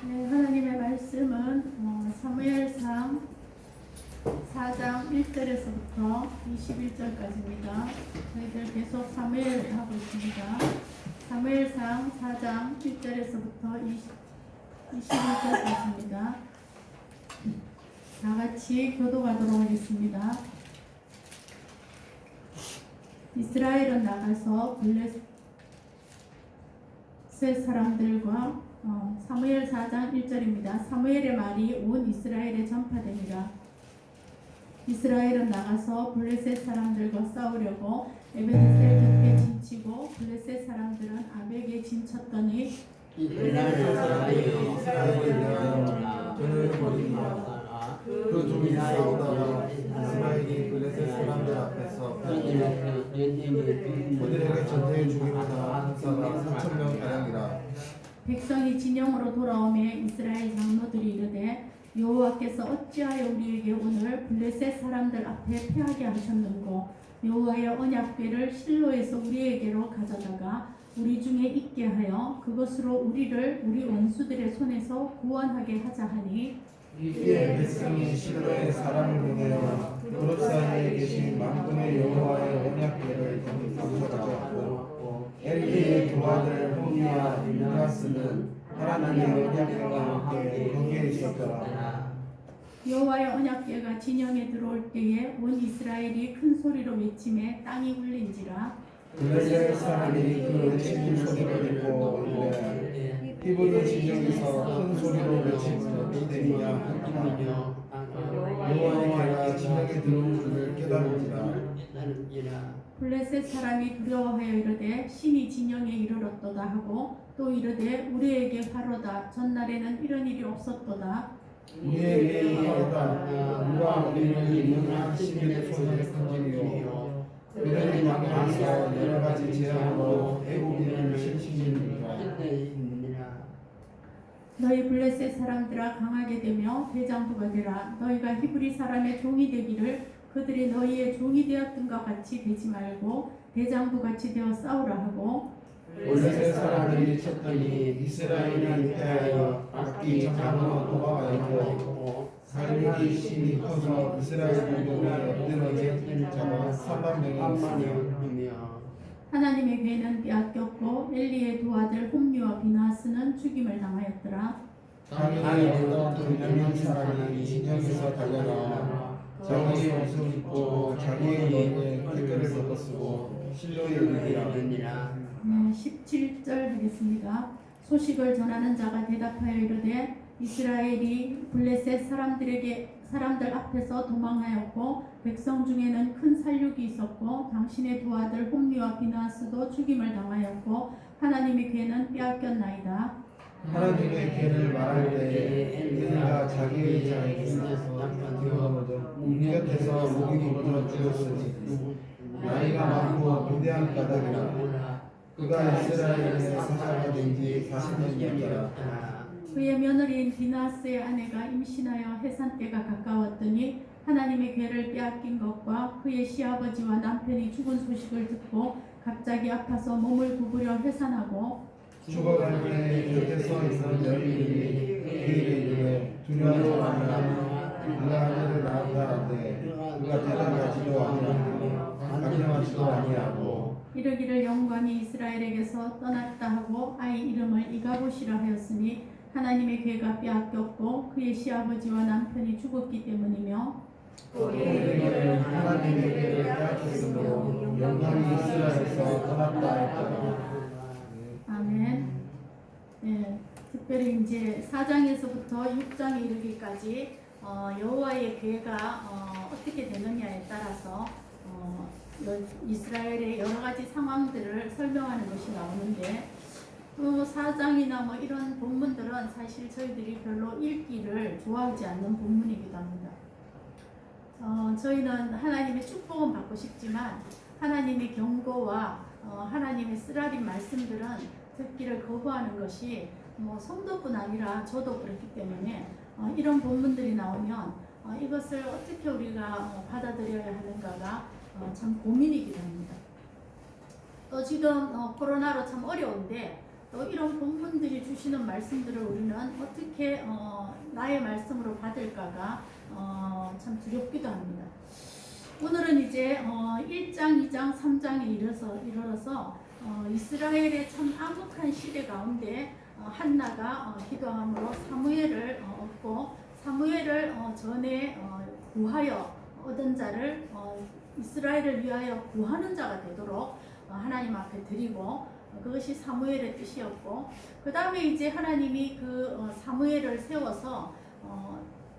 네, 하나님의 말씀은 사무엘상 4장 1절에서부터 21절까지입니다. 저희들 계속 사무엘 하고 있습니다. 사무엘상 4장 1절에서부터 21절까지입니다. 다 같이 교독하도록 하겠습니다. 이스라엘은 나가서 블레셋 사람들과 사무엘 4장 1절입니다. 사무엘의 말이 온 이스라엘에 전파됩니다. 이스라엘은 나가서 블레셋 사람들과 싸우려고 에베네셀 곁에 진치고 블레셋 사람들은 아벡에 진쳤더니 이스라엘 사람이 이스라엘을 위하여 전을 벌이니라. 그 종이 싸우다가 이스마엘이 블레셋 사람들 앞에서 그들에게 전쟁에 죽임을 당한 사가 4,000명 가량이라. 백성이 진영으로 돌아오매 이스라엘 장로들이 이르되 여호와께서 어찌하여 우리에게 오늘 블레셋 사람들 앞에 패하게 하셨는고 여호와의 언약궤를 실로에서 우리에게로 가져다가 우리 중에 있게 하여 그것으로 우리를 우리 원수들의 손에서 구원하게 하자 하니 이에 백성이 실로에 사람을 보내어 그룹 사이에 계신 만군의 여호와의 언약궤를 가져다가 엘리의 두 아들 호니와 비느하스는 하나님의 언약궤와 함께 거기에 있었더라. 여호와의 언약궤가 진영에 들어올 때에 온 이스라엘이 큰 소리로 외치매 땅이 울린지라. 블레셋 사람이 그 외치는 소리를 듣고 이르되 히브리 진영에서 큰 소리로 외치는 어찌 되느냐 하니라. 여호와의 궤가 진영에 들어올 줄을 깨달은지라. 블레셋 사람이 두려워하여 이르되 신이 진영에 이르렀도다 하고 또 이르되 우리에게 하로다 전날에는 이런 일이 없었도다. 우리에게 이르다 누가 우리를 유능한 신의 손에 건지리요. 그들이 망하여서 여러 가지 재앙으로 애국인을 신시니라. 너희 블레셋 사람들아 강하게 되며 대장부가 되라. 너희가 히브리 사람의 종이 되기를 그들이 너희의 종이 되었던가 같이 되지 말고 대장부 같이 되어 싸우라 하고 블레셋 사람들이 쳤더니 이스라엘이 패하여 악기 장로 도망하였고 살리기 심히 커서 이스라엘 군중이 엎드러진 자가 3만 명이었으며 하나님의 궤는 빼앗겼고 엘리의 두 아들 홈리와 비나스는 죽임을 당하였더라. 당연히 어떤 분명한 사람이 진영에서 달려나와 자기의 옷을 입고 자기의 머리에 깃털을 걷어쓰고 실로에 이르니라. 17절 하겠습니다. 소식을 전하는 자가 대답하여 이르되 이스라엘이 블레셋 사람들 앞에서 도망하였고 백성 중에는 큰 살육이 있었고 당신의 두 아들 홈리와 비나스도 죽임을 당하였고 하나님의 궤는 빼앗겼나이다. 하나님의 궤를 말할 때에 엘리가 자기의 자에 있어서 곁에서 목이 부러져 죽었으니 나이가 많고 위대한 까닭이라. 그가 이스라엘의 사사가 된 지 40년이었더라. 그의 며느리인 비나스의 아내가 임신하여 해산 때가 가까웠더니 하나님의 궤를 빼앗긴 것과 그의 시아버지와 남편이 죽은 소식을 듣고 갑자기 아파서 몸을 구부려 해산하고 죽어갈 때 곁에 서 있는 여인이 그에게 이르되 두려워하지 말라. 네가 아내를 낳았다 하되 그가 대답하지도 아니하고 강령하지도 아니하고 이르기를 영광이 이스라엘에게서 떠났다 하고 아이 이름을 이가봇이라 하였으니 하나님의 궤가 빼앗겼고 그의 시아버지와 남편이 죽었기 때문이며 하나님의 궤를 빼앗겼으므로 영광이 이스라엘에서 떠났다 했더라. 아멘. 네, 특별히 이제 4장에서부터 6장에 이르기까지 여호와의 궤가 어떻게 되느냐에 따라서 이스라엘의 여러 가지 상황들을 설명하는 것이 나오는데 4장이나 뭐 이런 본문들은 사실 저희들이 별로 읽기를 좋아하지 않는 본문이기도 합니다. 저희는 하나님의 축복은 받고 싶지만 하나님의 경고와 하나님의 쓰라린 말씀들은 듣기를 거부하는 것이 뭐 성도뿐 아니라 저도 그렇기 때문에 이런 본문들이 나오면 이것을 어떻게 우리가 받아들여야 하는가가 참 고민이기도 합니다. 또 지금 코로나로 참 어려운데 또 이런 본문들이 주시는 말씀들을 우리는 어떻게 나의 말씀으로 받을까가 참 두렵기도 합니다. 오늘은 이제 1장, 2장, 3장에 이르러서 이스라엘의 참 암흑한 시대 가운데 한나가 기도함으로 사무엘을 얻고 사무엘을 전에 구하여 얻은 자를 이스라엘을 위하여 구하는 자가 되도록 하나님 앞에 드리고 그것이 사무엘의 뜻이었고 그 다음에 이제 하나님이 그 사무엘을 세워서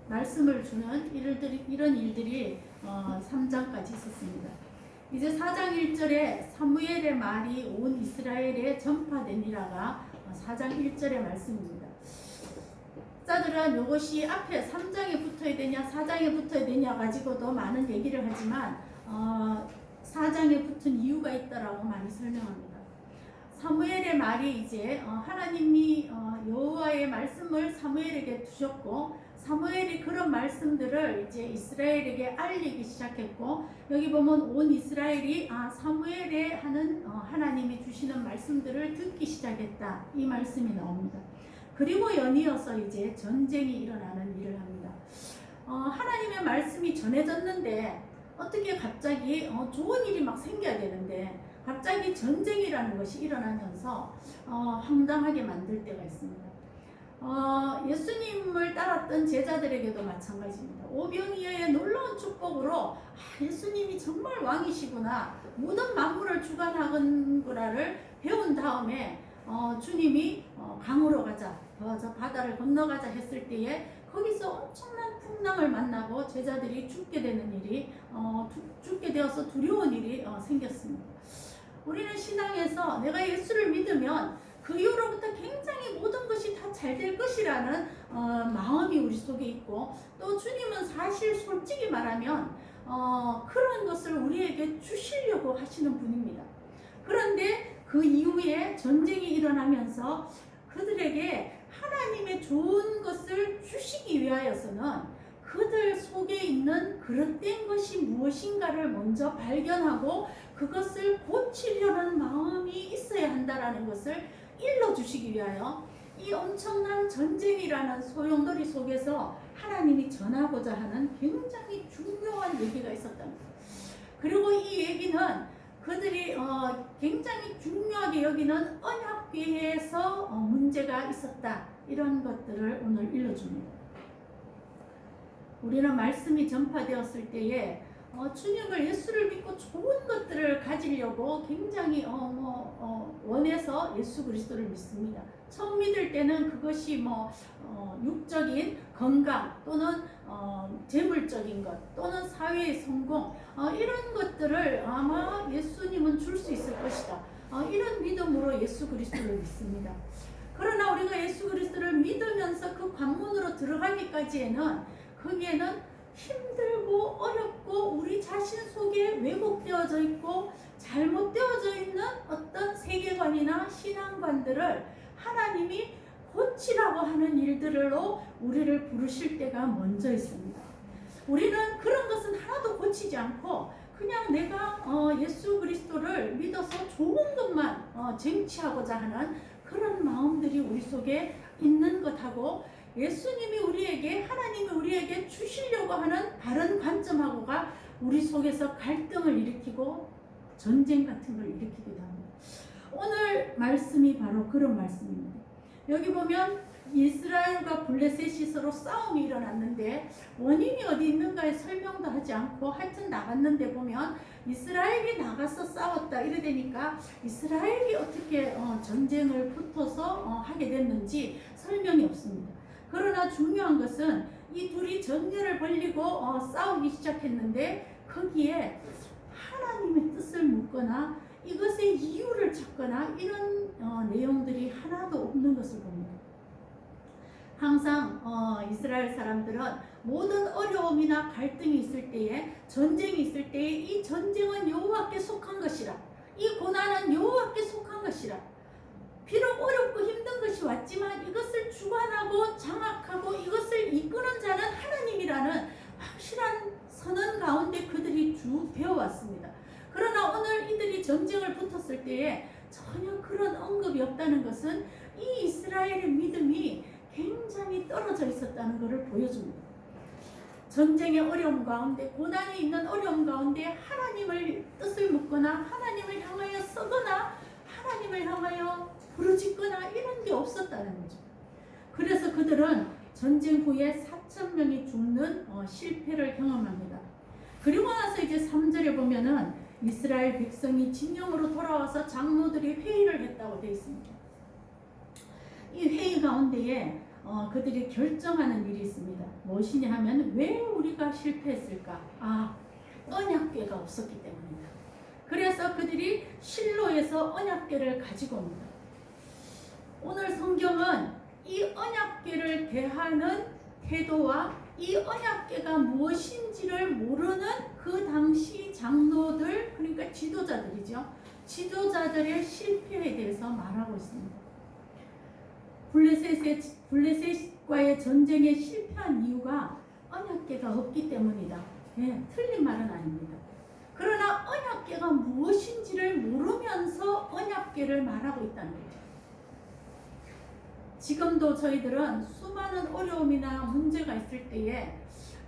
말씀을 주는 이런 일들이 3장까지 있었습니다. 이제 4장 1절에 사무엘의 말이 온 이스라엘에 전파되니라가 4장 1절의 말씀입니다. 자들은 이것이 앞에 3장에 붙어야 되냐 4장에 붙어야 되냐 가지고도 많은 얘기를 하지만 4장에 붙은 이유가 있다라고 많이 설명합니다. 사무엘의 말이 이제 하나님이 여호와의 말씀을 사무엘에게 주셨고 사무엘이 그런 말씀들을 이제 이스라엘에게 알리기 시작했고 여기 보면 온 이스라엘이 사무엘의 하는 하나님이 주시는 말씀들을 듣기 시작했다 이 말씀이 나옵니다. 그리고 연이어서 이제 전쟁이 일어나는 일을 합니다. 하나님의 말씀이 전해졌는데 어떻게 갑자기 좋은 일이 막 생겨야 되는데 갑자기 전쟁이라는 것이 일어나면서 황당하게 만들 때가 있습니다. 예수님을 따랐던 제자들에게도 마찬가지입니다. 오병이어의 놀라운 축복으로 예수님이 정말 왕이시구나 모든 만물을 주관하는구나를 배운 다음에 주님이 강으로 가자 저 바다를 건너가자 했을 때에 거기서 엄청난 풍랑을 만나고 제자들이 죽게 되는 일이 죽게 되어서 두려운 일이 생겼습니다. 우리는 신앙에서 내가 예수를 믿으면 그 이후로부터 굉장히 모든 것이 다 잘 될 것이라는 마음이 우리 속에 있고 또 주님은 사실 솔직히 말하면 그런 것을 우리에게 주시려고 하시는 분입니다. 그런데 그 이후에 전쟁이 일어나면서 그들에게 하나님의 좋은 것을 주시기 위하여서는 그들 속에 있는 그릇된 것이 무엇인가를 먼저 발견하고 그것을 고치려는 마음이 있어야 한다라는 것을 일러주시기 위하여 이 엄청난 전쟁이라는 소용돌이 속에서 하나님이 전하고자 하는 굉장히 중요한 얘기가 있었답니다. 그리고 이 얘기는 그들이 굉장히 중요하게 여기는 언약궤에서 문제가 있었다 이런 것들을 오늘 일러줍니다. 우리는 말씀이 전파되었을 때에 주님을 예수를 믿고 좋은 것들을 가지려고 굉장히 원해서 예수 그리스도를 믿습니다. 처음 믿을 때는 그것이 육적인 건강 또는 재물적인 것 또는 사회의 성공 이런 것들을 아마 예수님은 줄 수 있을 것이다. 이런 믿음으로 예수 그리스도를 믿습니다. 그러나 우리가 예수 그리스도를 믿으면서 그 관문으로 들어가기까지에는 거기에는 힘들고 어렵고 우리 자신 속에 왜곡되어져 있고 잘못되어져 있는 어떤 세계관이나 신앙관들을 하나님이 고치라고 하는 일들로 우리를 부르실 때가 먼저 있습니다. 우리는 그런 것은 하나도 고치지 않고 그냥 내가 예수 그리스도를 믿어서 좋은 것만 쟁취하고자 하는 그런 마음들이 우리 속에 있는 것하고 예수님이 우리에게 하나님이 우리에게 주시려고 하는 다른 관점하고가 우리 속에서 갈등을 일으키고 전쟁 같은 걸 일으키기도 합니다. 오늘 말씀이 바로 그런 말씀입니다. 여기 보면 이스라엘과 블레셋이 서로 싸움이 일어났는데 원인이 어디 있는가에 설명도 하지 않고 하여튼 나갔는데 보면 이스라엘이 나가서 싸웠다 이래 되니까 이스라엘이 어떻게 전쟁을 붙어서 하게 됐는지 설명이 없습니다. 그러나 중요한 것은 이 둘이 전열을 벌리고 싸우기 시작했는데 거기에 하나님의 뜻을 묻거나 이것의 이유를 찾거나 이런 내용들이 하나도 없는 것을 봅니다. 항상 이스라엘 사람들은 모든 어려움이나 갈등이 있을 때에 전쟁이 있을 때에 이 전쟁은 여호와께 속한 것이라 이 고난은 여호와께 속한 것이라 비록 어렵고 힘든 것이 왔지만 이것을 주관하고 장악하고 이것을 이끄는 자는 하나님이라는 확실한 선언 가운데 그들이 쭉 배워왔습니다. 그러나 오늘 이들이 전쟁을 붙었을 때에 전혀 그런 언급이 없다는 것은 이 이스라엘의 믿음이 굉장히 떨어져 있었다는 것을 보여줍니다. 전쟁의 어려움 가운데, 고난이 있는 어려움 가운데 하나님을 뜻을 묻거나 하나님을 향하여 서거나 하나님을 향하여 부르짖거나 이런 게 없었다는 거죠. 그래서 그들은 전쟁 후에 4,000명이 죽는 실패를 경험합니다. 그리고 나서 이제 3절에 보면은 이스라엘 백성이 진영으로 돌아와서 장로들이 회의를 했다고 되어 있습니다. 이 회의 가운데에 그들이 결정하는 일이 있습니다. 무엇이냐 하면 왜 우리가 실패했을까? 언약궤가 없었기 때문입니다. 그래서 그들이 실로에서 언약궤를 가지고 옵니다. 오늘 성경은 이 언약궤를 대하는 태도와 이 언약궤가 무엇인지를 모르는 그 당시 장로들, 그러니까 지도자들이죠. 지도자들의 실패에 대해서 말하고 있습니다. 블레셋과의 전쟁에 실패한 이유가 언약궤가 없기 때문이다. 틀린 말은 아닙니다. 그러나 언약궤가 무엇인지를 모르면서 언약궤를 말하고 있다는 거죠. 지금도 저희들은 수많은 어려움이나 문제가 있을 때에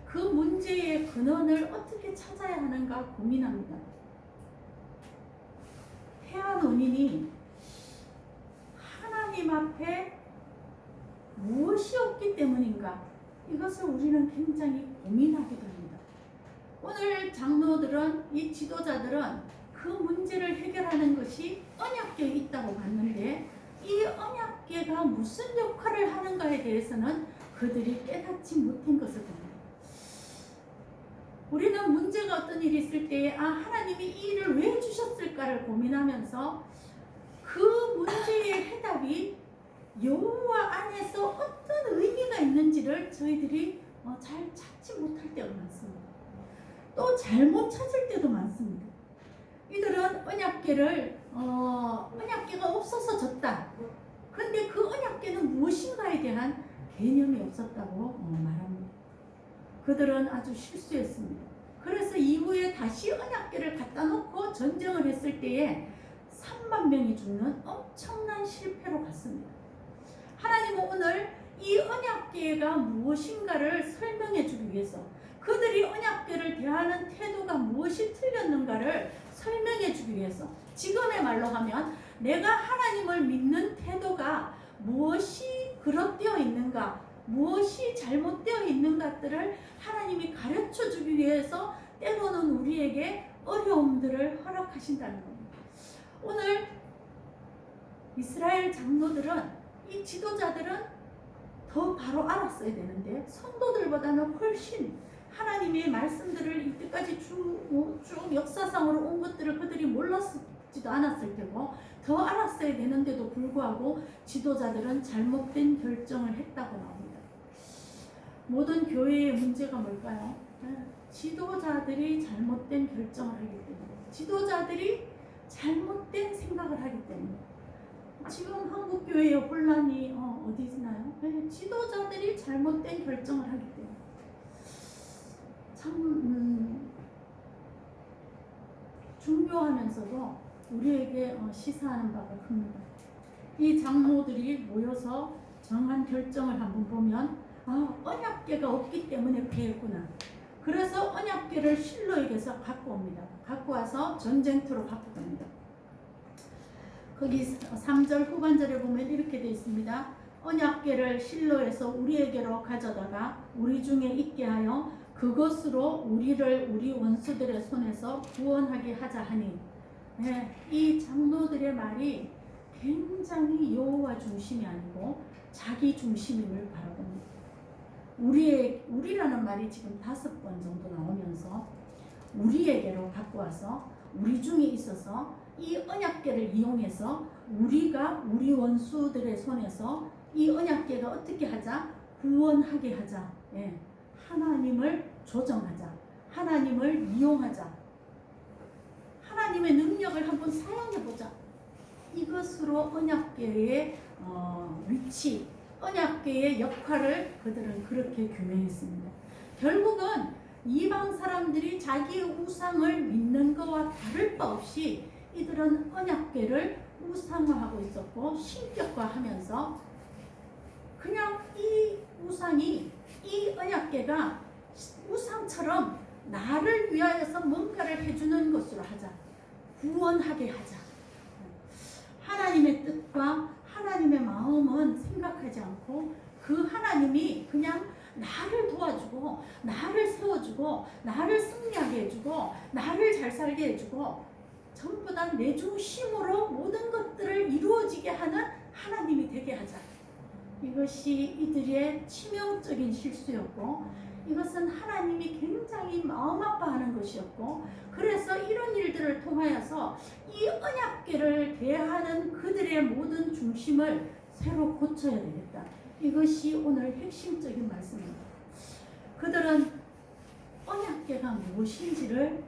그 문제의 근원을 어떻게 찾아야 하는가 고민합니다. 해안 원인이 하나님 앞에 무엇이 없기 때문인가? 이것을 우리는 굉장히 고민하게 됩니다. 오늘 장로들은, 이 지도자들은 그 문제를 해결하는 것이 언약궤에 있다고 봤는데 이 언약궤가 무슨 역할을 하는가에 대해서는 그들이 깨닫지 못한 것을 봅니다. 우리는 문제가 어떤 일이 있을 때에 하나님이 이 일을 왜 주셨을까를 고민하면서 그 문제의 해답이 여호와 안에서 어떤 의미가 있는지를 저희들이 잘 찾지 못할 때가 많습니다. 또 잘못 찾을 때도 많습니다. 이들은 언약궤가 없어서 졌다. 그런데 그 언약궤는 무엇인가에 대한 개념이 없었다고 말합니다. 그들은 아주 실수했습니다. 그래서 이후에 다시 언약궤를 갖다 놓고 전쟁을 했을 때에 3만 명이 죽는 엄청난 실패로 갔습니다. 하나님은 오늘 이 언약궤가 무엇인가를 설명해 주기 위해서, 그들이 언약궤를 대하는 태도가 무엇이 틀렸는가를 설명해 주기 위해서, 지금의 말로 하면 내가 하나님을 믿는 태도가 무엇이 그릇되어 있는가, 무엇이 잘못되어 있는 것들을 하나님이 가르쳐 주기 위해서 때로는 우리에게 어려움들을 허락하신다는 겁니다. 오늘 이스라엘 장로들은, 이 지도자들은 더 바로 알았어야 되는데 성도들보다는 훨씬 하나님의 말씀들을 이때까지 쭉 역사상으로 온 것들을 그들이 몰랐지도 않았을 테고 더 알았어야 되는데도 불구하고 지도자들은 잘못된 결정을 했다고 나옵니다. 모든 교회의 문제가 뭘까요? 지도자들이 잘못된 결정을 하기 때문에, 지도자들이 잘못된 생각을 하기 때문에. 지금 한국교회의 혼란이 어디 있나요? 지도자들이 잘못된 결정을 하기 때문에. 참 중요하면서도 우리에게 시사하는 바가 큽니다. 이 장로들이 모여서 정한 결정을 한번 보면 언약궤가 없기 때문에 그랬구나. 그래서 언약궤를 실로에게서 갖고 옵니다. 갖고 와서 전쟁터로 갖고 갑니다. 거기 3절 후반절에 보면 이렇게 되어 있습니다. 언약궤를 실로에서 우리에게로 가져다가 우리 중에 있게 하여 그것으로 우리를 우리 원수들의 손에서 구원하게 하자 하니, 이 장로들의 말이 굉장히 여호와 중심이 아니고 자기 중심임을 바라봅니다. 우리라는 말이 지금 5번 정도 나오면서 우리에게로 갖고 와서 우리 중에 있어서 이 언약궤를 이용해서 우리가 우리 원수들의 손에서 이 언약궤가 어떻게 하자? 구원하게 하자. 하나님을 조정하자. 하나님을 이용하자. 하나님의 능력을 한번 사용해보자. 이것으로 언약궤의 위치, 언약궤의 역할을 그들은 그렇게 규명했습니다. 결국은 이방 사람들이 자기의 우상을 믿는 것과 다를 바 없이 이들은 언약궤를 우상화하고 있었고 신격화하면서 그냥 이 우상이 이 언약궤가 우상처럼 나를 위하여서 뭔가를 해주는 것으로 하자. 구원하게 하자. 하나님의 뜻과 하나님의 마음은 생각하지 않고 그 하나님이 그냥 나를 도와주고 나를 세워주고 나를 승리하게 해주고 나를 잘 살게 해주고 전부 다 내 중심으로 모든 것들을 이루어지게 하는 하나님이 되게 하자. 이것이 이들의 치명적인 실수였고 이것은 하나님이 굉장히 마음 아파하는 것이었고 그래서 이런 일들을 통하여서 이 언약궤를 대하는 그들의 모든 중심을 새로 고쳐야 되겠다. 이것이 오늘 핵심적인 말씀입니다. 그들은 언약궤가 무엇인지를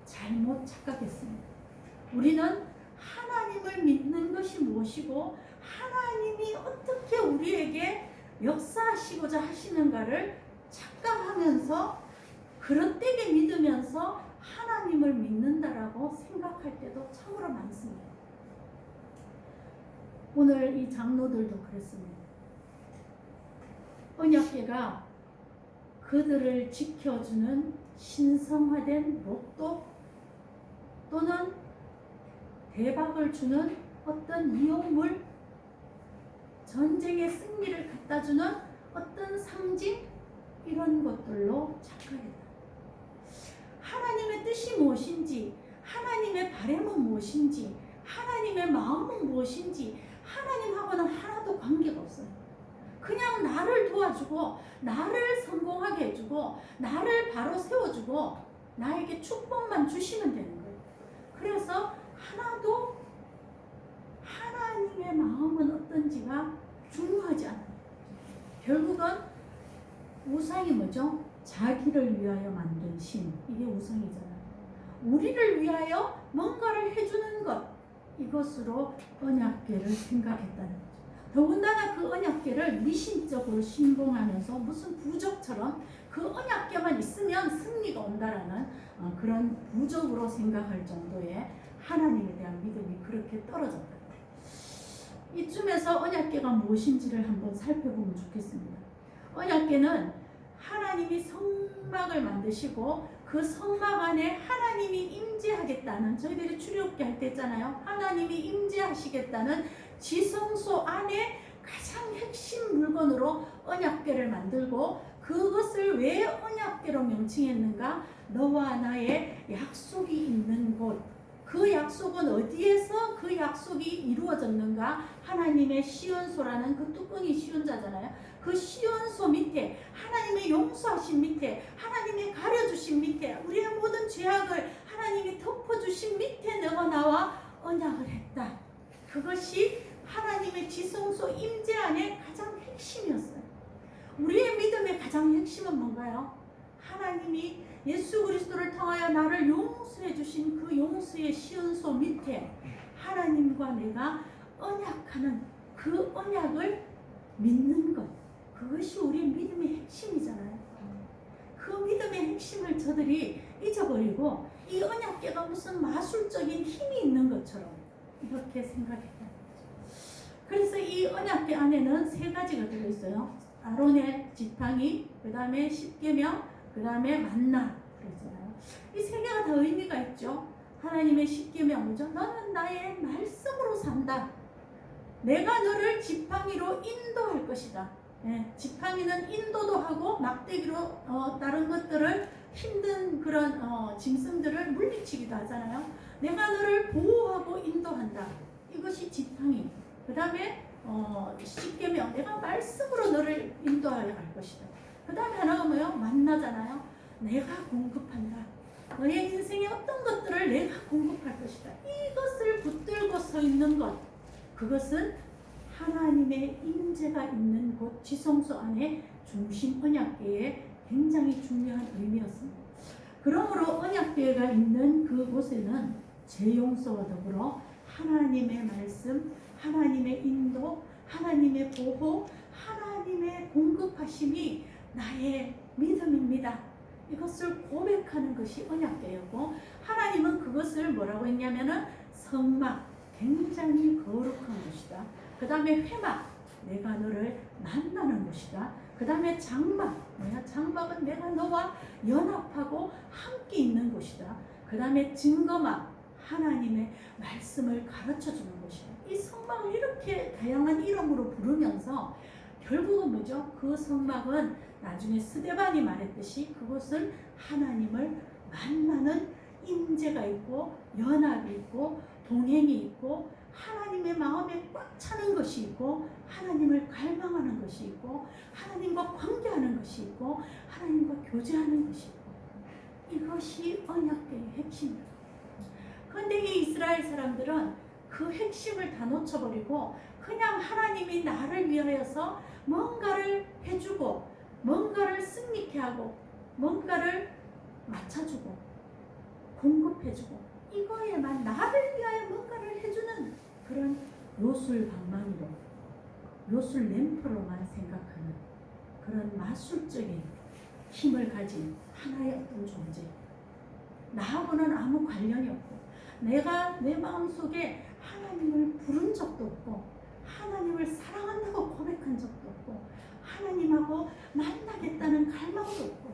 잘못 착각했습니다. 우리는 하나님을 믿는 것이 무엇이고 하나님이 어떻게 우리에게 역사하시고자 하시는가를 착각하면서 그릇되게 믿으면서 하나님을 믿는다라고 생각할 때도 참으로 많습니다. 오늘 이 장로들도 그랬습니다. 언약궤가 그들을 지켜주는 신성화된 목도 또는 대박을 주는 어떤 이용물, 전쟁의 승리를 갖다주는 어떤 상징 이런 것들로 착각했다. 하나님의 뜻이 무엇인지, 하나님의 바람은 무엇인지, 하나님의 마음은 무엇인지 하나님하고는 하나도 관계가 없어요. 그냥 나를 도와주고 나를 성공하게 해주고 나를 바로 세워주고 나에게 축복만 주시면 되는 거예요. 그래서 하나도 하나님의 마음은 어떤지가 중요하지 않아요. 결국은 우상이 뭐죠? 자기를 위하여 만든 신, 이게 우상이잖아요. 우리를 위하여 뭔가를 해주는 것, 이것으로 언약궤를 생각했다는 거죠. 더군다나 그 언약궤를 미신적으로 신봉하면서 무슨 부적처럼 그 언약궤만 있으면 승리가 온다라는 그런 부적으로 생각할 정도의 하나님에 대한 믿음이 그렇게 떨어졌다. 이쯤에서 언약궤가 무엇인지를 한번 살펴보면 좋겠습니다. 언약궤는 하나님이 성막을 만드시고 그 성막 안에 하나님이 임재하겠다는, 저희들이 출애굽기 할 때 했잖아요. 하나님이 임재하시겠다는 지성소 안에 가장 핵심 물건으로 언약궤를 만들고 그것을 왜 언약궤로 명칭했는가? 너와 나의 약속이 있는 곳. 그 약속은 어디에서 그 약속이 이루어졌는가? 하나님의 시온소라는 그 뚜껑이 시온자잖아요. 그 시온소 밑에 하나님의 용서하신 밑에 하나님의 가려주신 밑에 우리의 모든 죄악을 하나님이 덮어주신 밑에 너와 나와 언약을 했다. 그것이 하나님의 지성소 임재 안에 가장 핵심이었어요. 우리의 믿음의 가장 핵심은 뭔가요? 하나님이 예수 그리스도를 통하여 나를 용서해 주신 그 용서의 시온소 밑에 하나님과 내가 언약하는 그 언약을 믿는 것, 그것이 우리의 믿음의 핵심이잖아요. 그 믿음의 핵심을 저들이 잊어버리고 이 언약궤가 무슨 마술적인 힘이 있는 것처럼 이렇게 생각했다. 그래서 이 언약궤 안에는 세 가지가 들어있어요. 아론의 지팡이, 그 다음에 십계명, 그 다음에 만나 그러잖아요. 이 세 개가 다 의미가 있죠. 하나님의 십계명 뭐죠? 너는 나의 말씀으로 산다. 내가 너를 지팡이로 인도할 것이다. 예, 지팡이는 인도도 하고 막대기로 다른 것들을 힘든 그런 짐승들을 물리치기도 하잖아요. 내가 너를 보호하고 인도한다. 이것이 지팡이. 그 다음에 십계명, 내가 말씀으로 너를 인도하여 갈 것이다. 그 다음에 하나가 뭐예요? 만나잖아요. 내가 공급한다. 너의 인생의 어떤 것들을 내가 공급할 것이다. 이것을 붙들고 서 있는 것, 그것은 하나님의 임재가 있는 곳 지성소 안에 중심 언약궤의 굉장히 중요한 의미였습니다. 그러므로 언약궤가 있는 그곳에는 죄 용서와 더불어 하나님의 말씀, 하나님의 인도, 하나님의 보호, 하나님의 공급하심이 나의 믿음입니다. 이것을 고백하는 것이 언약궤였고 하나님은 그것을 뭐라고 했냐면은 성막, 굉장히 거룩한 곳이다. 그 다음에 회막, 내가 너를 만나는 곳이다. 그 다음에 장막, 뭐야? 장막은 내가 너와 연합하고 함께 있는 곳이다. 그 다음에 증거막, 하나님의 말씀을 가르쳐주는 곳이다. 이 성막을 이렇게 다양한 이름으로 부르면서 결국은 뭐죠? 그 성막은 나중에 스데반이 말했듯이 그것은 하나님을 만나는 임재가 있고 연합이 있고 동행이 있고 하나님의 마음에 꽉 차는 것이 있고 하나님을 갈망하는 것이 있고 하나님과 관계하는 것이 있고 하나님과 교제하는 것이 있고 이것이 언약궤의 핵심이에요. 그런데 이 이스라엘 사람들은 그 핵심을 다 놓쳐버리고 그냥 하나님이 나를 위하여서 뭔가를 해주고 뭔가를 승리케 하고 뭔가를 맞춰주고 공급해주고 이거에만 나를 위하여 뭔가를 해주는 그런 요술방망이로 요술 램프로만 생각하는 그런 마술적인 힘을 가진 하나의 어떤 존재, 나하고는 아무 관련이 없고 내가 내 마음속에 하나님을 부른 적도 없고 하나님을 사랑한다고 고백한 적도 없고 하나님하고 만나겠다는 갈망도 없고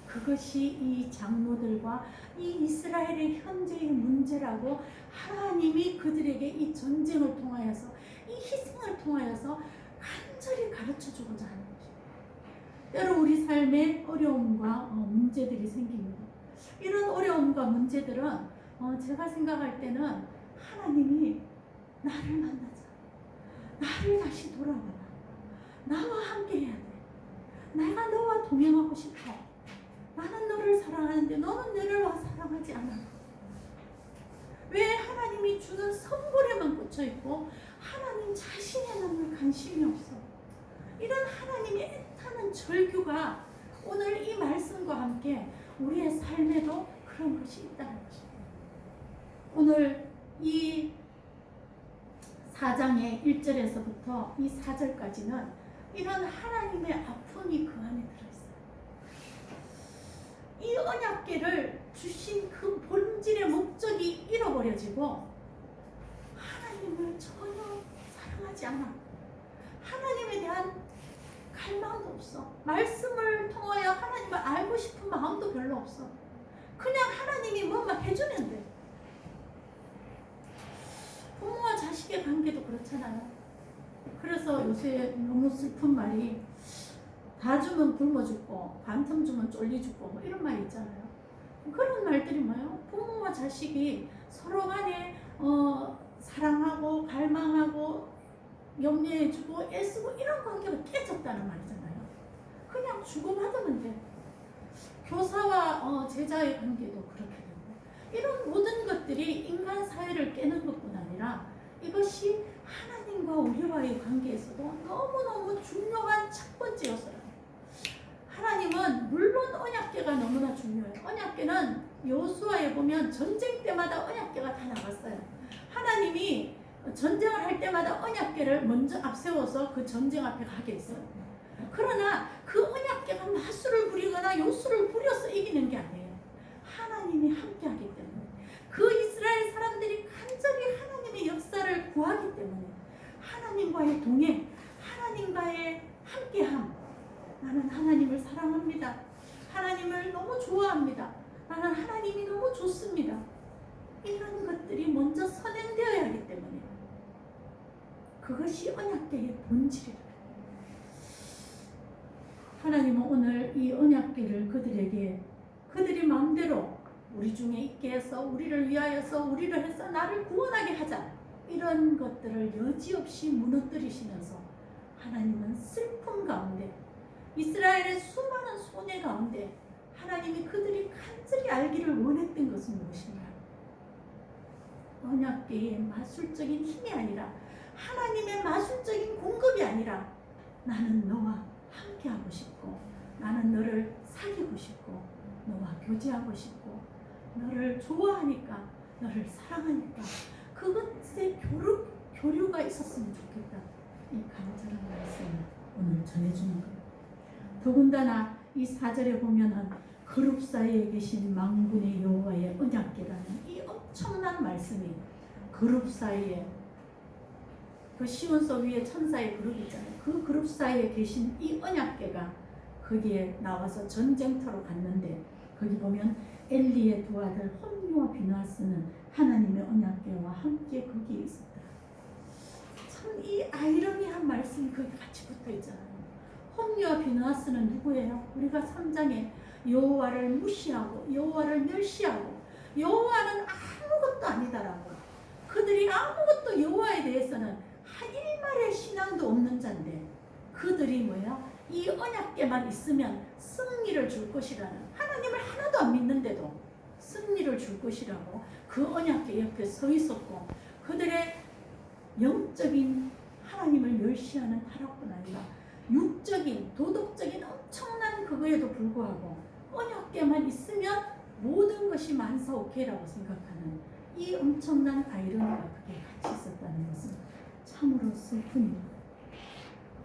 그것이 이 장로들과 이 이스라엘의 현재의 문제라고 하나님이 그들에게 이 전쟁을 통하여서 이 희생을 통하여서 간절히 가르쳐주고자 하는 것입니다. 때로 우리 삶에 어려움과 문제들이 생깁니다. 이런 어려움과 문제들은 제가 생각할 때는 하나님이 나를 만나자. 나를 다시 돌아와라. 나와 함께 해야 돼. 내가 너와 동행하고 싶어. 나는 너를 사랑하는데 너는 나를 사랑하지 않아. 왜 하나님이 주는 선물에만 꽂혀있고 하나님 자신에 나는 관심이 없어. 이런 하나님의 애타는 절규가 오늘 이 말씀과 함께 우리의 삶에도 그런 것이 있다는 것입니다. 오늘 이 4장의 1절에서부터 이 4절까지는 이런 하나님의 아픔이 그 안에 들어있어요. 이 언약궤를 주신 그 본질의 목적이 잃어버려지고 하나님을 전혀 사랑하지 않아. 하나님에 대한 갈망도 없어. 말씀을 통하여 하나님을 알고 싶은 마음도 별로 없어. 그냥 하나님이 뭔가 해주면 돼. 부모와 자식의 관계도 그렇잖아요. 그래서 요새 너무 슬픈 말이 다 주면 굶어 죽고 반틈 주면 쫄리 죽고 뭐 이런 말이 있잖아요. 그런 말들이 뭐예요? 부모와 자식이 서로 간에 사랑하고 갈망하고 염려해주고 애쓰고 이런 관계가 깨졌다는 말이잖아요. 그냥 주고받으면 돼. 교사와 제자의 관계도 그렇게 되고 이런 모든 것들이 인간 사회를 깨는 것뿐 아니라 이것이 하나님과 우리와의 관계에서도 너무너무 중요한 첫 번째 요소라요. 하나님은 물론 언약궤가 너무나 중요해요. 언약궤는 여호수아에 보면 전쟁 때마다 언약궤가 다 나갔어요. 하나님이 전쟁을 할 때마다 언약궤를 먼저 앞세워서 그 전쟁 앞에 가게 했어요. 그러나 그 언약궤가 마술을 부리거나 요술을 부려서 이기는 게 아니에요. 하나님이 함께하기 때문에 그 이스라엘 사람들이 간절히 하나님의 역사를 구하기 때문에 하나님과의 동행, 하나님과의 함께함. 나는 하나님을 사랑합니다. 하나님을 너무 좋아합니다. 나는 하나님이 너무 좋습니다. 이런 것들이 먼저 선행되어야 하기 때문에 그것이 언약궤의 본질이다. 하나님은 오늘 이 언약궤를 그들에게 그들이 마음대로 우리 중에 있게 해서 우리를 위하여서 우리를 해서 나를 구원하게 하자 이런 것들을 여지없이 무너뜨리시면서 하나님은 슬픔 가운데 이스라엘의 수많은 손해 가운데 하나님이 그들이 간절히 알기를 원했던 것은 무엇인가? 언약궤의 마술적인 힘이 아니라 하나님의 마술적인 공급이 아니라 나는 너와 함께하고 싶고 나는 너를 사귀고 싶고 너와 교제하고 싶고 너를 좋아하니까 너를 사랑하니까 그것의 교류가 있었으면 좋겠다. 이 간절한 말씀을 오늘 전해주는 거예요. 더군다나 이 4절에 보면은 그룹 사이에 계신 망군의 여호와의 언약궤라는 이 엄청난 말씀이 그룹 사이에 그 시온서 위에 천사의 그룹 있잖아요. 그 그룹 사이에 계신 이 언약궤가 거기에 나와서 전쟁터로 갔는데 거기 보면 엘리의 두 아들 홈리와 비나스는 하나님의 언약궤와 함께 거기에 있었다. 참 이 아이러니한 말씀이 거기 같이 붙어 있잖아요. 홈리와 비나스는 누구예요? 우리가 3장에 여호와를 무시하고 여호와를 멸시하고 여호와는 아무것도 아니다라고, 그들이 아무것도 여호와에 대해서는 한 일말의 신앙도 없는 자인데 그들이 뭐야? 이 언약궤만 있으면 승리를 줄 것이라는, 하나님을 하나도 안 믿는데도 승리를 줄 것이라고 그 언약궤 옆에 서 있었고, 그들의 영적인 하나님을 멸시하는 타락뿐 아니라 육적인 도덕적인 엄청난 그거에도 불구하고 언약궤만 있으면 모든 것이 만사오케이라고 생각하는 이 엄청난 아이러니가 그게 같이 있었다는 것은 참으로 슬픈 일입니다.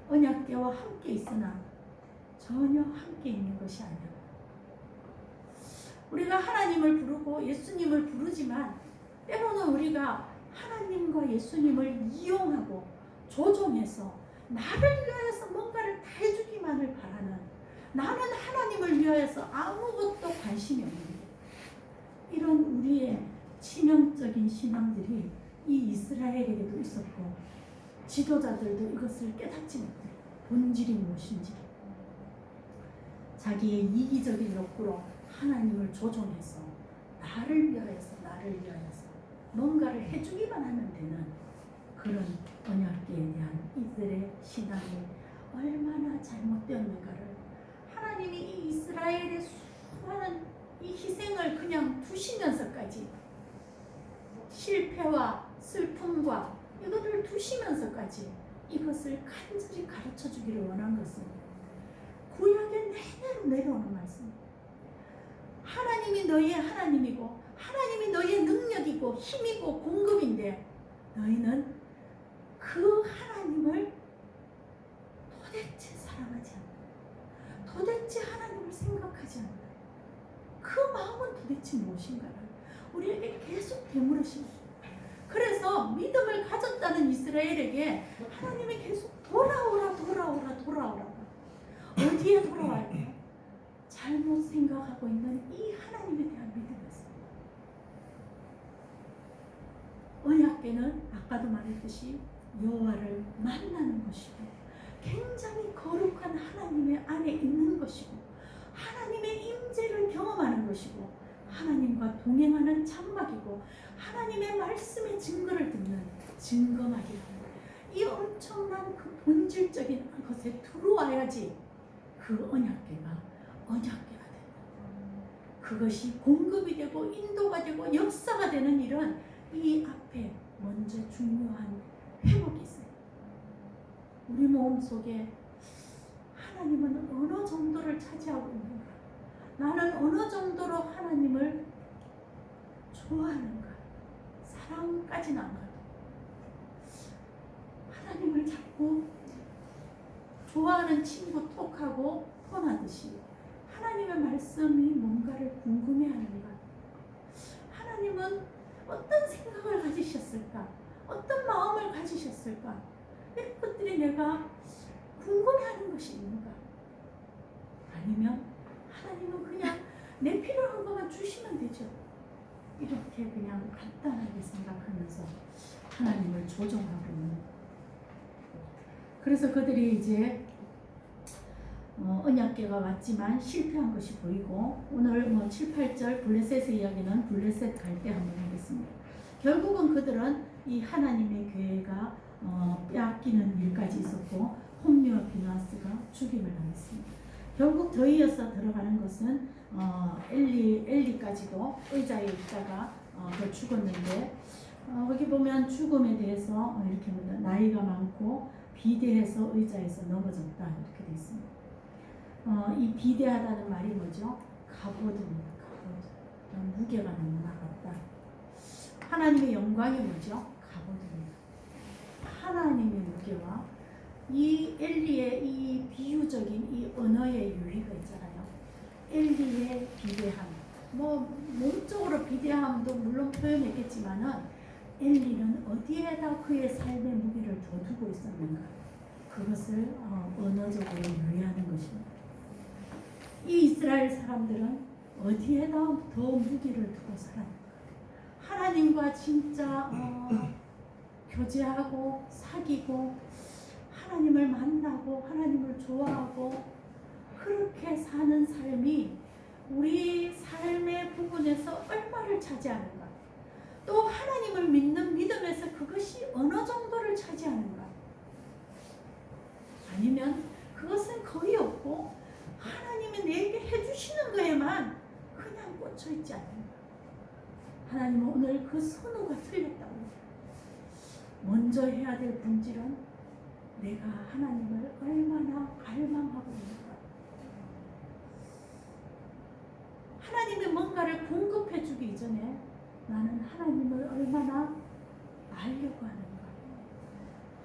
언약궤와 함께 있으나 전혀 함께 있는 것이 아니라, 우리가 하나님을 부르고 예수님을 부르지만 때로는 우리가 하나님과 예수님을 이용하고 조종해서 나를 위하여서 뭔가를 다 해주기만을 바라는, 나는 하나님을 위하여서 아무것도 관심이 없는 이런 우리의 치명적인 신앙들이 이 이스라엘에게도 있었고, 지도자들도 이것을 깨닫지 못해 본질이 무엇인지 자기의 이기적인 욕구로 하나님을 조종해서 나를 위하여서 뭔가를 해주기만 하면 되는 그런 언약궤에 대한 이들의 신앙이 얼마나 잘못되었는가를, 하나님이 이 이스라엘의 수많은 이 희생을 그냥 두시면서까지, 실패와 슬픔과 이것을 두시면서까지 이것을 간절히 가르쳐 주기를 원한 것은 구약의 내내로 내려오는 말씀입니다. 하나님이 너희의 하나님이고 하나님이 너희의 능력이고 힘이고 공급인데 너희는 그 하나님을 도대체 사랑하지 않는다. 도대체 하나님을 생각하지 않는다. 그 마음은 도대체 무엇인가를 우리에게 계속 되물으십니다. 그래서 믿음을 가졌다는 이스라엘에게 하나님이 계속 돌아오라. 어디에 돌아와야 돼요? 잘못 생각하고 있는 이 하나님에 대한 믿음이었습니다. 언약궤는 아까도 말했듯이 여호와를 만나는 것이고 굉장히 거룩한 하나님의 안에 있는 것이고 하나님의 임재를 경험하는 것이고 하나님과 동행하는 장막이고 하나님의 말씀의 증거를 듣는 증거막이라는 이 엄청난 그 본질적인 것에 들어와야지 그 언약궤가 된다. 그것이 공급이 되고 인도가 되고 역사가 되는 일은 이 앞에 먼저 중요한 회복이 있어요. 우리 마음 속에 하나님은 어느 정도를 차지하고 있는가? 나는 어느 정도로 하나님을 좋아하는가? 사랑까지는 안 가도 하나님을 자꾸 좋아하는 친구 톡하고 폰하듯이 하나님의 말씀이 뭔가를 궁금해하는가? 하나님은 어떤 생각을 가지셨을까? 어떤 마음을 가지셨을까? 이런 것들이 내가 궁금해하는 것이 있는가? 아니면 하나님은 그냥 내 필요한 것만 주시면 되죠. 이렇게 그냥 간단하게 생각하면서 하나님을 조종하고 있는. 그래서 그들이 이제 언약궤가 왔지만 실패한 것이 보이고, 오늘 7, 8절 블레셋의 이야기는 블레셋 갈 때 한번 하겠습니다. 결국은 그들은 이 하나님의 교회가 빼앗기는 일까지 있었고 홈리와 비나스가 죽임을 당했습니다. 결국 더 이어서 들어가는 것은 엘리까지도 의자에 있다가 죽었는데, 거기 보면 죽음에 대해서 이렇게 합니다. 나이가 많고 비대해서 의자에서 넘어졌다 이렇게 되어 있습니다. 이 비대하다는 말이 뭐죠? 갑오드입니다. 갑오드. 무게가 너무 나갔다. 하나님의 영광이 뭐죠? 갑오드입니다. 하나님의 무게와 이 엘리의 이 비유적인 이 언어의 유희가 있잖아요. 엘리의 비대함, 몸적으로 비대함도 물론 표현했겠지만은 엘리는 어디에다 그의 삶의 무게를 더 두고 있었는가? 그것을 언어적으로 유의하는 것입니다. 이 이스라엘 사람들은 어디에다 더 무게를 두고 살았는가? 하나님과 진짜 교제하고 사귀고 하나님을 만나고 하나님을 좋아하고 그렇게 사는 삶이 우리 삶의 부분에서 얼마를 차지하는가? 또 하나님을 믿는 믿음에서 그것이 어느 정도를 차지하는가? 아니면 그것은 거의 없고 하나님이 내게 해주시는 거에만 그냥 꽂혀있지 않는가? 하나님은 오늘 그 선호가 틀렸다고 합니다. 먼저 해야 될 본질은 내가 하나님을 얼마나 갈망하고 있는가? 하나님이 뭔가를 공급해 주기 이전에 나는 하나님을 얼마나 알려고 하는가?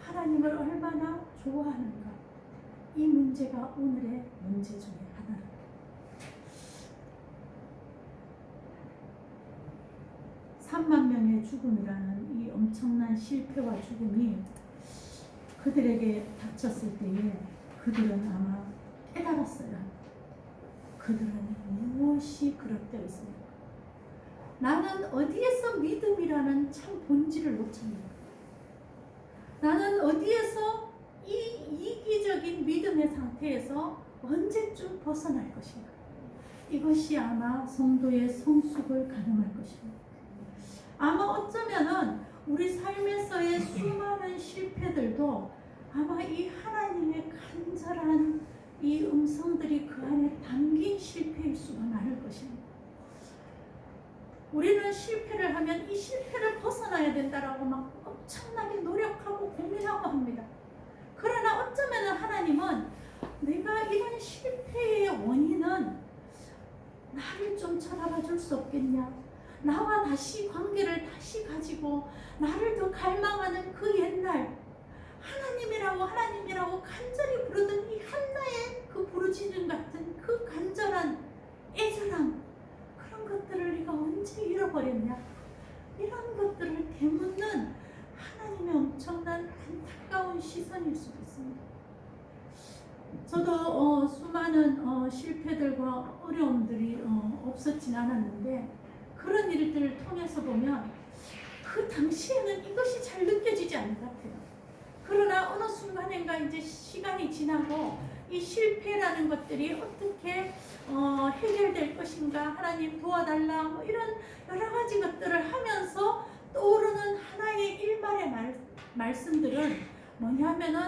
하나님을 얼마나 좋아하는가? 이 문제가 오늘의 문제 중에 하나입니다. (3만 명의 죽음이라는 이 엄청난 실패와 죽음이 그들에게 닥쳤을 때에 그들은 아마 깨달았어요. 그들은 무엇이 그릇되어 있습니까? 나는 어디에서 믿음이라는 참 본질을 놓칩니다. 나는 어디에서 이 이기적인 믿음의 상태에서 언제쯤 벗어날 것인가? 이것이 아마 성도의 성숙을 가늠할 것입니다. 아마 어쩌면은 우리 삶에서의 수많은 실패들도 아마 이 하나님의 간절한 이 음성들이 그 안에 담긴 실패일 수가 많을 것입니다. 우리는 실패를 하면 이 실패를 벗어나야 된다라고 막 엄청나게 노력하고 고민하고 합니다. 그러나 어쩌면 하나님은 내가 이런 실패의 원인은 나를 좀 쳐다봐 줄 수 없겠냐? 나와 다시 관계를 다시 가지고 나를 더 갈망하는 그 옛날 하나님이라고 간절히 부르던 이 한나의 그 부르짖음 같은 그 간절한 애절함, 그런 것들을 네가 언제 잃어버렸냐? 이런 것들을 되묻는 하나님의 엄청난 안타까운 시선일 수도 있습니다. 저도 수많은 실패들과 어려움들이 없었진 않았는데 그런 일들을 통해서 보면 그 당시에는 이것이 잘 느껴지지 않는 것 같아요. 그러나 어느 순간인가 이제 시간이 지나고 이 실패라는 것들이 어떻게 해결될 것인가, 하나님 도와달라, 뭐 이런 여러 가지 것들을 하면서 떠오르는 하나의 일말의 말씀들은 뭐냐면은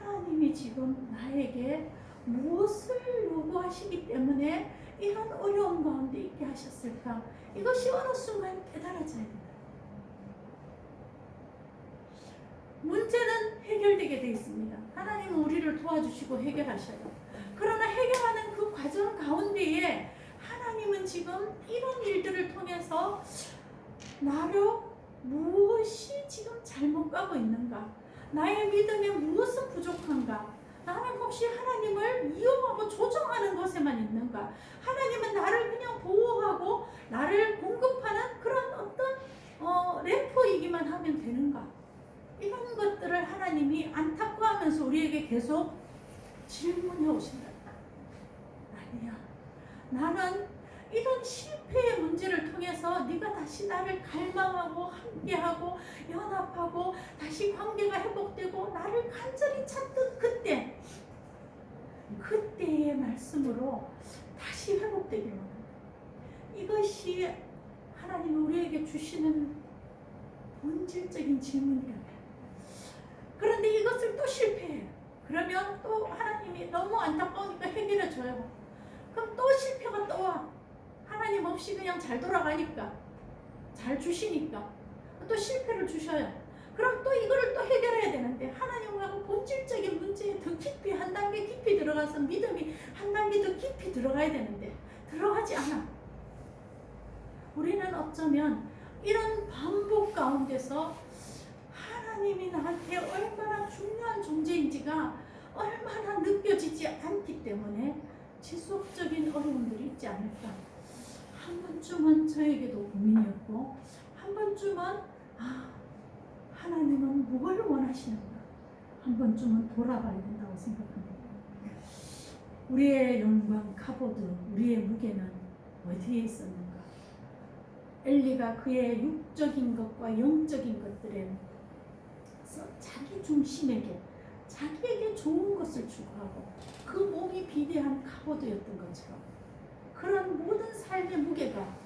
하나님이 지금 나에게 무엇을 요구하시기 때문에 이런 어려움 가운데 있게 하셨을까? 이것이 어느 순간 깨달아져야 된다. 문제는 해결되게 되어 있습니다. 하나님은 우리를 도와주시고 해결하셔요. 그러나 해결하는 그 과정 가운데에 하나님은 지금 이런 일들을 통해서 나를 무엇이 지금 잘못 가고 있는가? 나의 믿음에 무엇은 부족한가? 나는 혹시 하나님을 이용하고 조정하는 것에만 있는가? 하나님은 나를 그냥 보호하고 나를 공급하는 그런 어떤 램프이기만 하면 되는가? 이런 것들을 하나님이 안타까워하면서 우리에게 계속 질문해 오신다. 아니야. 나는 이런 실패의 문제를 통해서 네가 다시 나를 갈망하고 함께하고 연합하고 다시 관계가 회복되고 나를 간절히 찾던 그때의 말씀으로 다시 회복되기를 원한다. 이것이 하나님이 우리에게 주시는 본질적인 질문이라면, 그런데 이것을 또 실패해요. 그러면 또 하나님이 너무 안타까우니까 해결해줘요. 그럼 또 실패가 또 와. 하나님 없이 그냥 잘 돌아가니까, 잘 주시니까 또 실패를 주셔요. 그럼 또 이거를 또 해결해야 되는데 하나님하고 본질적인 문제에 더 깊이 한 단계 깊이 들어가서 믿음이 한 단계 더 깊이 들어가야 되는데 들어가지 않아. 우리는 어쩌면 이런 반복 가운데서 하나님이 나한테 얼마나 중요한 존재인지가 얼마나 느껴지지 않기 때문에 지속적인 어려움들이 있지 않을까. 한 번쯤은 저에게도 고민이었고 한 번쯤은 하나님은 뭘 원하시는가 한 번쯤은 돌아봐야 된다고 생각합니다. 우리의 영광 카보드, 우리의 무게는 어디에 있었는가? 엘리가 그의 육적인 것과 영적인 것들에 자기 중심에게 자기에게 좋은 것을 추구하고 그 몸이 비대한 카보드였던 것처럼 그런 모든 삶의 무게가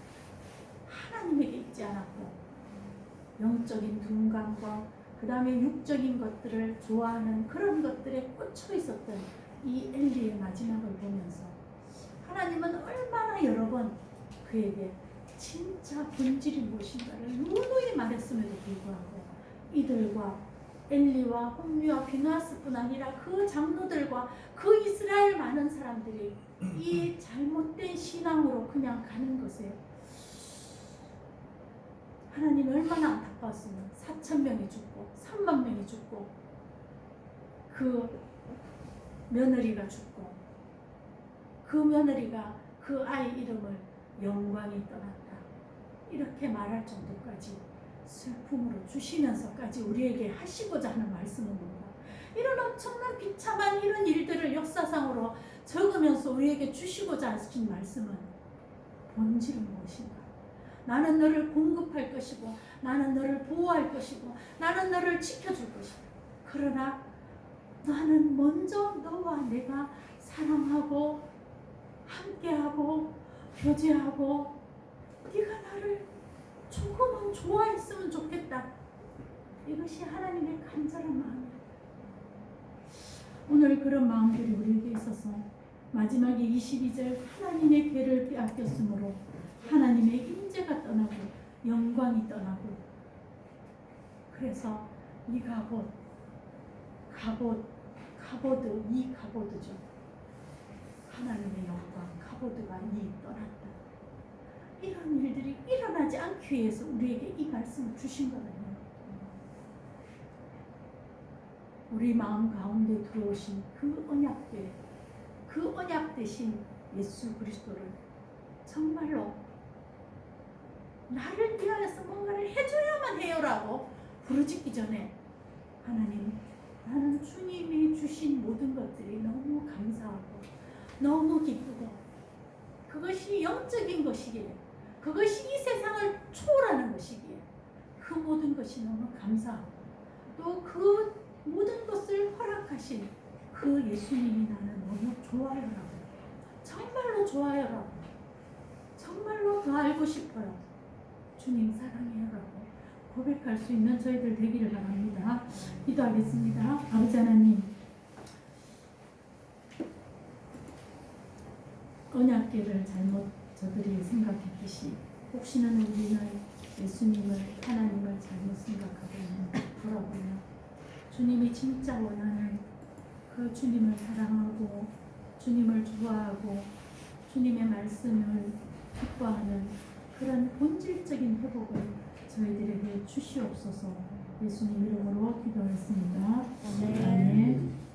하나님에게 있지 않았고 영적인 두근감과 그 다음에 육적인 것들을 좋아하는 그런 것들에 꽂혀 있었던 이 엘리의 마지막을 보면서 하나님은 얼마나 여러 번 그에게 진짜 본질이 무엇인가를 누누이 말했음에도 불구하고 이들과 엘리와 홈리와 비누아스뿐 아니라 그 장로들과 그 이스라엘 많은 사람들이 이 잘못된 신앙으로 그냥 가는 것에 하나님이 얼마나 안타까웠으면 4,000명이 죽고 3만 명이 죽고 그 며느리가 죽고 그 며느리가 그 아이 이름을 영광이 떠났다 이렇게 말할 정도까지 슬픔으로 주시면서까지 우리에게 하시고자 하는 말씀은 뭔가 이런 엄청난 비참한 이런 일들을 역사상으로 적으면서 우리에게 주시고자 하신 말씀은 본질은 무엇인가? 나는 너를 공급할 것이고 나는 너를 보호할 것이고 나는 너를 지켜줄 것이다. 그러나 나는 먼저 너와 내가 사랑하고 함께하고 교제하고 네가 나를 조금은 좋아했으면 좋겠다. 이것이 하나님의 간절한 마음이다. 오늘 그런 마음들이 우리에게 있어서 마지막에 22절 하나님의 괴를 빼앗겼으므로 하나님의 임재가 떠나고 영광이 떠나고 그래서 이 가보드 이 가보드죠. 하나님의 영광 가보드가 이 떠났다. 이런 일들이 일어나지 않기 위해서 우리에게 이 말씀을 주신 거거든요. 우리 마음 가운데 들어오신 그 언약궤, 그 언약 대신 예수 그리스도를 정말로 나를 위하여서 뭔가를 해줘야만 해요라고 부르짖기 전에 하나님, 나는 주님이 주신 모든 것들이 너무 감사하고 너무 기쁘고 그것이 영적인 것이기에 그것이 이 세상을 초월하는 것이기에 그 모든 것이 너무 감사하고 또 그 모든 것을 허락하신 그 예수님이 나는 너무 좋아요라고 정말로 좋아요라고 정말로 더 알고 싶어요. 주님 사랑해요라고 고백할 수 있는 저희들 되기를 바랍니다. 기도하겠습니다. 아버지 하나님, 언약궤를 잘못 저들이 생각했듯이 혹시나 우리는 예수님을 하나님을 잘못 생각하고 있는 돌아보며 주님이 진짜 원하는 그 주님을 사랑하고 주님을 좋아하고 주님의 말씀을 기뻐하는 그런 본질적인 회복을 저희들에게 주시옵소서. 예수님 이름으로 기도했습니다. 아멘.